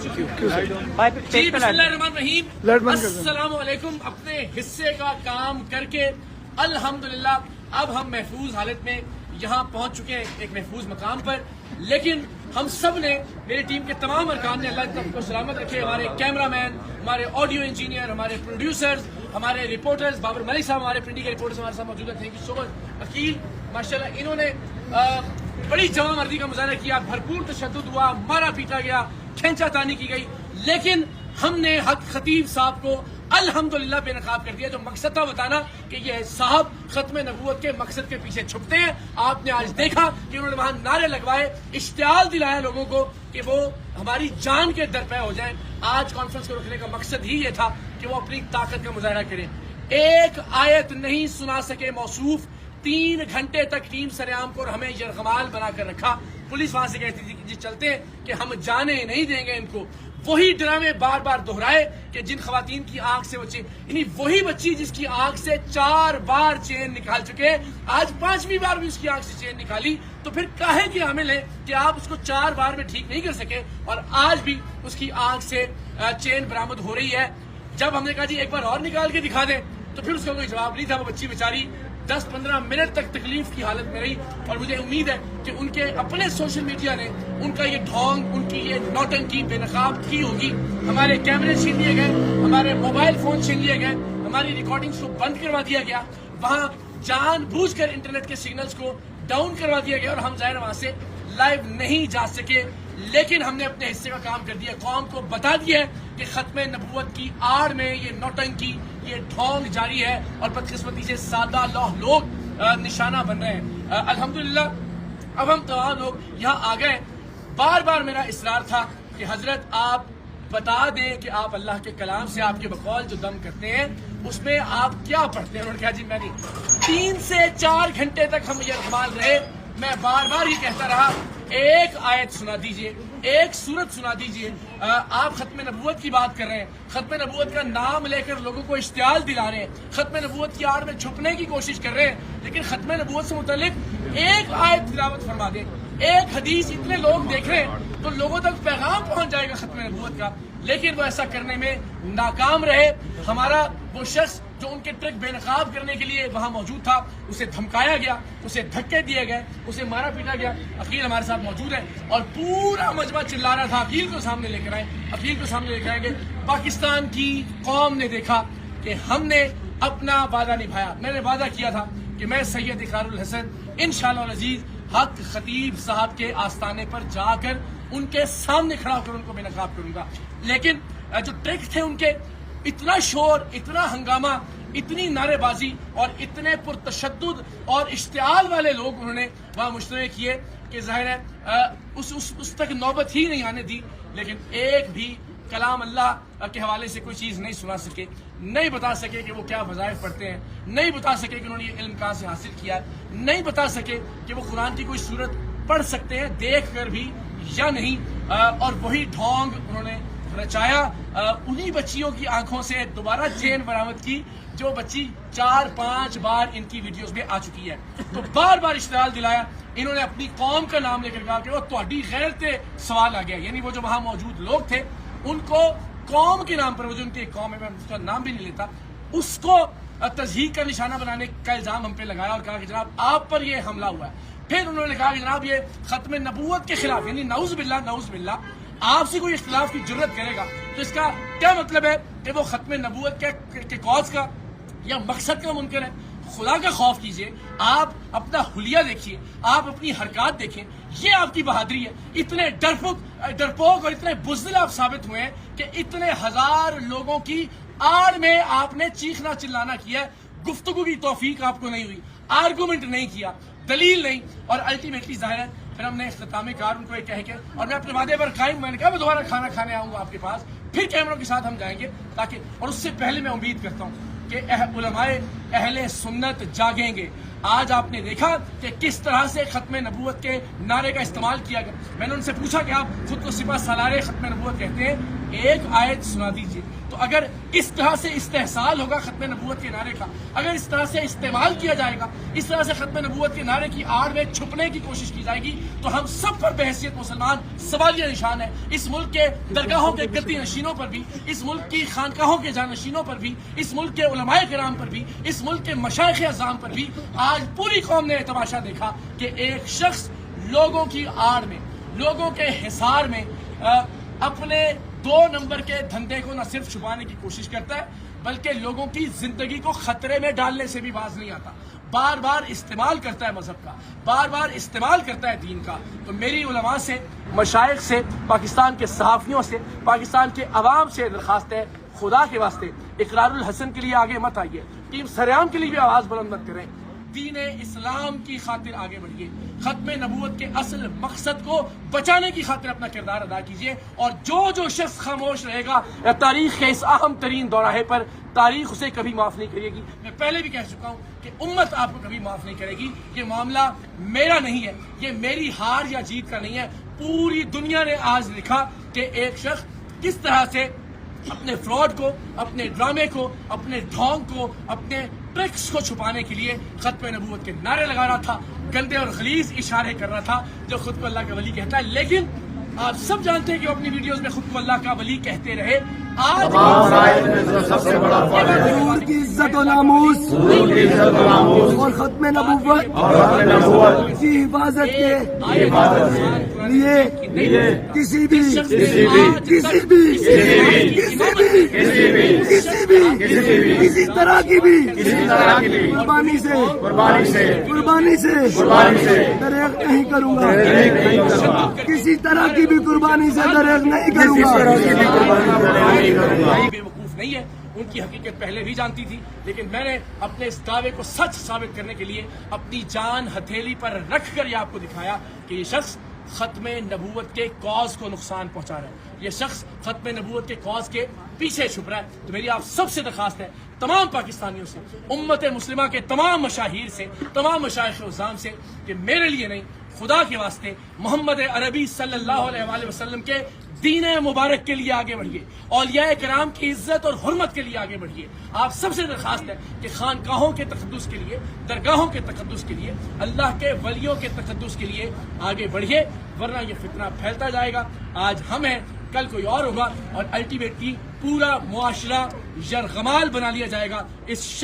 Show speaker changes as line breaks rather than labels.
جی بسم اللہ الرحمن الرحیم، السلام علیکم۔ اپنے حصے کا کام کر کے الحمدللہ اب ہم محفوظ حالت میں یہاں پہنچ چکے ہیں، ایک محفوظ مقام پر۔ لیکن ہم سب نے، میری ٹیم کے تمام ارکان نے، اللہ تب کو سلامت رکھے، ہمارے کیمرہ مین، ہمارے آڈیو انجینئر، ہمارے پروڈیوسرز، ہمارے رپورٹرز، بابر ملک صاحب ہمارے پرنٹنگ کے رپورٹرز ہمارے ساتھ موجود ہیں، تھینک یو سو مچ۔ عقیل ماشاءاللہ انہوں نے بڑی جوان مردی کا مظاہرہ کیا، بھرپور تشدد ہوا، مارا پیٹا گیا، کھینچا تانی کی گئی، لیکن ہم نے حق خطیب صاحب کو الحمدللہ بے نقاب کر دیا۔ جو مقصد تھا بتانا کہ یہ صاحب ختم نبوت کے مقصد کے پیچھے چھپتے ہیں، آپ نے آج دیکھا کہ انہوں نے وہاں نعرے لگوائے، اشتعال دلایا لوگوں کو کہ وہ ہماری جان کے درپے ہو جائیں۔ آج کانفرنس کو رکھنے کا مقصد ہی یہ تھا کہ وہ اپنی طاقت کا مظاہرہ کریں۔ ایک آیت نہیں سنا سکے موصوف، 3 گھنٹے تک ٹیم سریام کو ہمیں یرغمال بنا کر رکھا۔ پولیس وہاں سے کہتی تھی کہ جی چلتے ہیں کہ ہم جانے نہیں دیں گے ان کو۔ وہی ڈرامے بار بار دہرائے کہ جن خواتین کی آنکھ سے بچے، یعنی وہی بچی جس کی آنکھ سے 4 بار چین نکال چکے، آج 5ویں بار بھی اس کی آنکھ سے چین نکالی، تو پھر کاہے کی حامل ہے کہ آپ اس کو 4 بار میں ٹھیک نہیں کر سکے اور آج بھی اس کی آنکھ سے چین برآمد ہو رہی ہے۔ جب ہم نے کہا جی ایک بار اور نکال کے دکھا دیں تو پھر اس کا کوئی جواب نہیں تھا۔ وہ بچی بیچاری 10-15 منٹ تک تکلیف کی حالت میں رہی، اور مجھے امید ہے کہ ان کے اپنے سوشل میڈیا نے ان کا یہ ڈھونگ، ان کی یہ نوٹنکی بے نقاب کی ہوگی۔ ہمارے کیمرے چھین لیے گئے، ہمارے موبائل فون چھین لیے گئے، ہماری ریکارڈنگز کو بند کروا دیا گیا، وہاں جان بوجھ کر انٹرنیٹ کے سگنلز کو ڈاؤن کروا دیا گیا، اور ہم ظاہر وہاں سے لائیو نہیں جا سکے۔ لیکن ہم نے اپنے حصے کا کام کر دیا، قوم کو بتا دیا ہے کہ ختم نبوت کی آڑ میں یہ نوٹنکی، یہ ڈھونگ جاری ہے، اور بدقسمتی سے سادہ لوگ نشانہ بن رہے ہیں۔ الحمدللہ اب ہم تمام لوگ یہاں آ گئے۔ بار بار میرا اصرار تھا کہ حضرت آپ بتا دیں کہ آپ اللہ کے کلام سے، آپ کے بقول جو دم کرتے ہیں اس میں آپ کیا پڑھتے ہیں۔ انہوں نے کہا جی میں نہیں۔ 3 سے 4 گھنٹے تک ہم یہ اقبال رہے، میں بار بار یہ کہتا رہا ایک آیت سنا دیجئے، ایک سورت سنا دیجئے۔ آپ ختم نبوت کی بات کر رہے ہیں، ختم نبوت کا نام لے کر لوگوں کو اشتعال دلا رہے ہیں، ختم نبوت کی آڑ میں چھپنے کی کوشش کر رہے ہیں، لیکن ختم نبوت سے متعلق ایک آیت تلاوت فرما دیں، ایک حدیث۔ اتنے لوگ دیکھ رہے ہیں تو لوگوں تک پیغام پہنچ جائے گا ختم نبوت کا، لیکن وہ ایسا کرنے میں ناکام رہے۔ ہمارا وہ شخص جو ان کے ٹرک بے نقاب کرنے کے لیے وہاں موجود تھا، اسے دھمکایا گیا، اسے دھکے دیے گئے، اسے مارا پیٹا گیا۔ عقیل ہمارے ساتھ موجود ہے اور پورا مجمع چلا رہا تھا عقیل کو سامنے لے کر آئیں، عقیل کو سامنے لے کر آئیں گے۔ پاکستان کی قوم نے دیکھا کہ ہم نے اپنا وعدہ نبھایا۔ میں نے وعدہ کیا تھا کہ میں سید اقرار الحسن انشاءاللہ العزیز حق خطیب صاحب کے آستانے پر جا کر ان کے سامنے کھڑا ہو کر ان کو بے نقاب کروں گا، لیکن جو ٹرک تھے ان کے، اتنا شور، اتنا ہنگامہ، اتنی نعرے بازی اور اتنے پرتشدد اور اشتعال والے لوگ انہوں نے وہاں مشترک کیے کہ ظاہر ہے اس تک نوبت ہی نہیں آنے دی۔ لیکن ایک بھی کلام اللہ کے حوالے سے کوئی چیز نہیں سنا سکے، نہیں بتا سکے کہ وہ کیا وظائف پڑھتے ہیں، نہیں بتا سکے کہ انہوں نے یہ علم کہاں سے حاصل کیا ہے، نہیں بتا سکے کہ وہ قرآن کی کوئی صورت پڑھ سکتے ہیں دیکھ کر بھی یا نہیں۔ اور وہی ڈھونگ انہوں نے رچایا، انہی بچیوں کی آنکھوں سے دوبارہ چین برآمد کی جو بچی 4-5 بار ان کی ویڈیوز میں آ چکی ہے۔ تو بار بار اشتعال دلایا۔ انہوں نے اپنی قوم کا نام لے کر کہا کہ وہ تہاڈی غیرت تے سوال آ گیا، یعنی وہ جو وہاں موجود لوگ تھے ان کو قوم کے نام پر، وہ جو ان کی ایک قوم ہے، میں اس کا نام بھی نہیں لیتا، اس کو تضحیک کا نشانہ بنانے کا الزام ہم پہ لگایا اور کہا کہ جناب آپ پر یہ حملہ ہوا ہے۔ پھر انہوں نے کہا کہ جناب یہ ختم نبوت کے خلاف، یعنی نعوذ باللہ آپ سے کوئی اختلاف کی جرت کرے گا تو اس کا کیا مطلب ہے کہ وہ ختم نبوت کے کاز کا یا مقصد کا منکر ہے۔ خدا کا خوف کیجئے، آپ اپنا حلیہ دیکھیے، آپ اپنی حرکات دیکھیں، یہ آپ کی بہادری ہے۔ اتنے ڈرپوک اور اتنے بزدل آپ ثابت ہوئے ہیں کہ اتنے ہزار لوگوں کی آڑ میں آپ نے چیخنا چلانا کیا، گفتگو کی توفیق آپ کو نہیں ہوئی، آرگومنٹ نہیں کیا، دلیل نہیں، اور الٹیمیٹلی ظاہر ہے پھر ہم نے اختتام کار ان کو یہ کہہ کے، اور میں اپنے وعدے پر قائم، میں نے کہا میں دوبارہ کھانا کھانے آؤں گا آپ کے پاس، پھر کیمروں کے ساتھ ہم جائیں گے تاکہ، اور اس سے پہلے میں امید کرتا ہوں کہ علماء اہل سنت جاگیں گے۔ آج آپ نے دیکھا کہ کس طرح سے ختم نبوت کے نعرے کا استعمال کیا گیا۔ میں نے ان سے پوچھا کہ آپ خود کو سپہ سالار ختم نبوت کہتے ہیں، ایک آیت سنا دیجیے۔ تو اگر اس طرح سے استحصال ہوگا ختم نبوت کے نعرے کا، اگر اس طرح سے استعمال کیا جائے گا، اس طرح سے ختم نبوت کے نعرے کی آڑ میں چھپنے کی کوشش کی جائے گی، تو ہم سب پر بحیثیت مسلمان سوالیہ نشان ہے۔ اس ملک کے درگاہوں کے گدی نشینوں پر بھی، اس ملک کی خانقاہوں کے جانشینوں پر بھی، اس ملک کے علماء کرام پر بھی، اس ملک کے مشائخ اعظام پر بھی آج پوری قوم نے تماشا دیکھا کہ ایک شخص لوگوں کی آڑ میں، لوگوں کے حصار میں اپنے 2 نمبر کے دھندے کو نہ صرف چھپانے کی کوشش کرتا ہے بلکہ لوگوں کی زندگی کو خطرے میں ڈالنے سے بھی باز نہیں آتا، بار بار استعمال کرتا ہے مذہب کا، بار بار استعمال کرتا ہے دین کا۔ تو میری علماء سے، مشائخ سے، پاکستان کے صحافیوں سے، پاکستان کے عوام سے درخواست ہے، خدا کے واسطے اقرار الحسن کے لیے آگے مت آئیے، ٹیم سریام کے لیے بھی آواز بلند مت کریں، دین اسلام کی خاطر آگے بڑھیے، ختم نبوت کے اصل مقصد کو بچانے کی خاطر اپنا کردار ادا کیجیے، اور جو شخص خاموش رہے گا تاریخ کے اس اہم ترین دوراہے پر، تاریخ اسے کبھی معاف نہیں کرے گی۔ میں پہلے بھی کہہ چکا ہوں کہ امت آپ کو کبھی معاف نہیں کرے گی۔ یہ معاملہ میرا نہیں ہے، یہ میری ہار یا جیت کا نہیں ہے، پوری دنیا نے آج لکھا کہ ایک شخص کس طرح سے اپنے فراڈ کو، اپنے ڈرامے کو، اپنے ڈھونگ کو، اپنے ٹرکس کو چھپانے کے لیے ختم نبوت کے نعرے لگا رہا تھا، گندے اور غلیظ اشارے کر رہا تھا، جو خود کو اللہ کا ولی کہتا ہے۔ لیکن آپ سب جانتے ہیں کہ وہ اپنی ویڈیوز میں خود کو اللہ کا ولی کہتے رہے۔ آج
سب سے بڑا حضور کی عزت و ناموس اور ختم نبوت کی حفاظت کے لیے کسی طرح کی بھی قربانی سے دریغ نہیں کروں گا، کسی طرح کی بھی قربانی سے دریغ نہیں کروں گا۔
بے وقوف نہیں ہے، ان کی حقیقت پہلے بھی جانتی تھی، لیکن میں نے اپنے اس دعوے کو سچ ثابت کرنے کے لیے اپنی جان ہتھیلی پر رکھ کر یہ آپ کو دکھایا کہ یہ شخص ختم نبوت کے کاز کو نقصان پہنچا رہا ہے، یہ شخص ختم نبوت کے کاز کے پیچھے چھپ رہا ہے۔ تو میری آپ سب سے درخواست ہے، تمام پاکستانیوں سے، امت مسلمہ کے تمام مشاہیر سے، تمام مشائخ اعظام سے، کہ میرے لیے نہیں، خدا کے واسطے محمد عربی صلی اللہ علیہ وآلہ وسلم کے دین مبارک کے لیے آگے بڑھیے، اولیاء کرام کی عزت اور حرمت کے لیے آگے بڑھیے۔ آپ سب سے درخواست ہے کہ خانقاہوں کے تقدس کے لیے، درگاہوں کے تقدس کے لیے، اللہ کے ولیوں کے تقدس کے لیے آگے بڑھیے، ورنہ یہ فتنہ پھیلتا جائے گا۔ آج ہم ہیں، کل کوئی اور ہوگا، اور الٹیمیٹلی پورا معاشرہ یرغمال بنا لیا جائے گا اس شخص